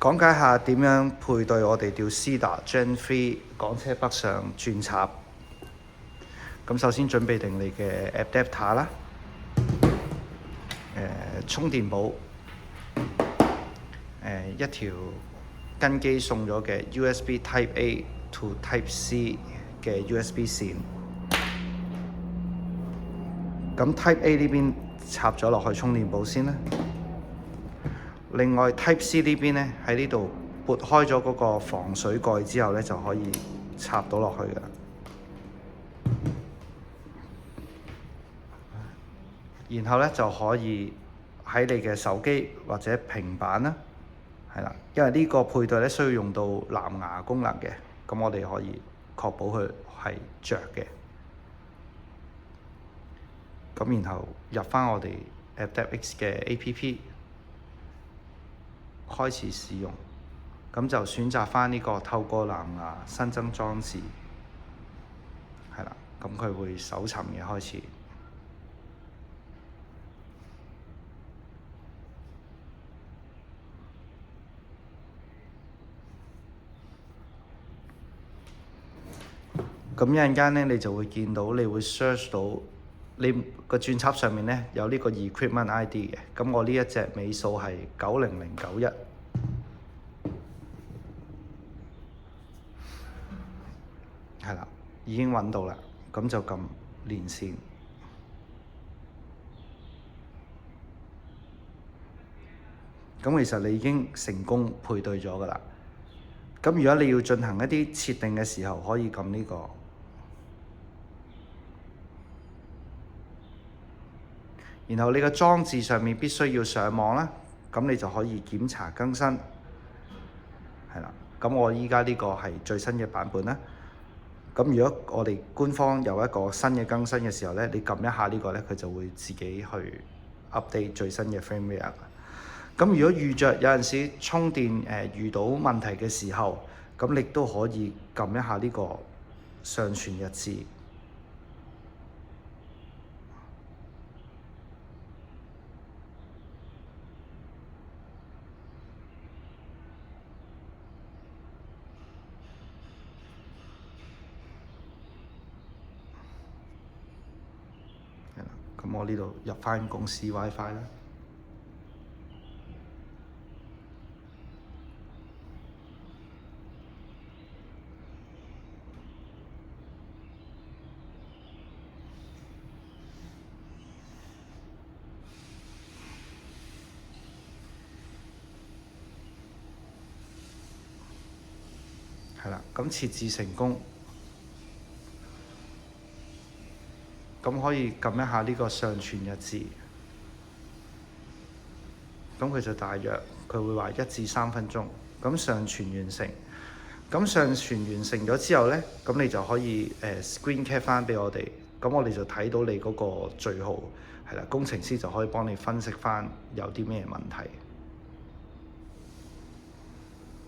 講解下點樣配對我哋Delcida Gen 3港車北上轉插。咁首先準備定你嘅 adapter 啦，充電寶，一條跟機送咗嘅 USB Type A to Type C 嘅 USB 線。咁 Type A 呢邊插咗落去充電寶先啦。另外 Type C 呢邊咧，喺呢度撥開咗嗰個防水蓋之後咧，就可以插到落去㗎。然後咧就可以喺你嘅手機或者平板啦，係啦，因為呢個配對咧需要用到藍牙功能嘅，咁我哋可以確保佢係着嘅。咁然後入返我哋 AdaptX 嘅 APP。開始使用，咁就選擇返呢個透過藍牙新增裝置，係啦，咁佢會搜尋嘅開始。咁一陣間咧，你就會見到，你會 search 到你個轉插上面咧有呢個 equipment ID 嘅。咁我呢一隻尾數係90091，係啦，已經揾到啦。咁就撳連線。咁其實你已經成功配對咗㗎啦。咁如果你要進行一啲設定嘅時候，可以撳呢個。然後你個裝置上面必須要上網啦，咁你就可以檢查更新，係啦。咁我依家呢個係最新嘅版本啦。咁如果我哋官方有一個新嘅更新嘅時候咧，你撳一下呢個咧，佢就會自己去 update 最新嘅 firmware。咁如果遇着有陣時充電遇到問題嘅時候，咁你都可以撳一下呢個上傳日誌。咁我呢度入返公司 WiFi 啦。係啦，咁設置成功。咁可以撳一下呢個上傳日誌，咁佢就大約佢會話1至3分鐘，咁上傳完成。咁上傳完成咗之後咧，咁你就可以screen cap 翻俾我哋，咁我哋就睇到你嗰個序號，係啦，工程師就可以幫你分析翻有啲咩問題。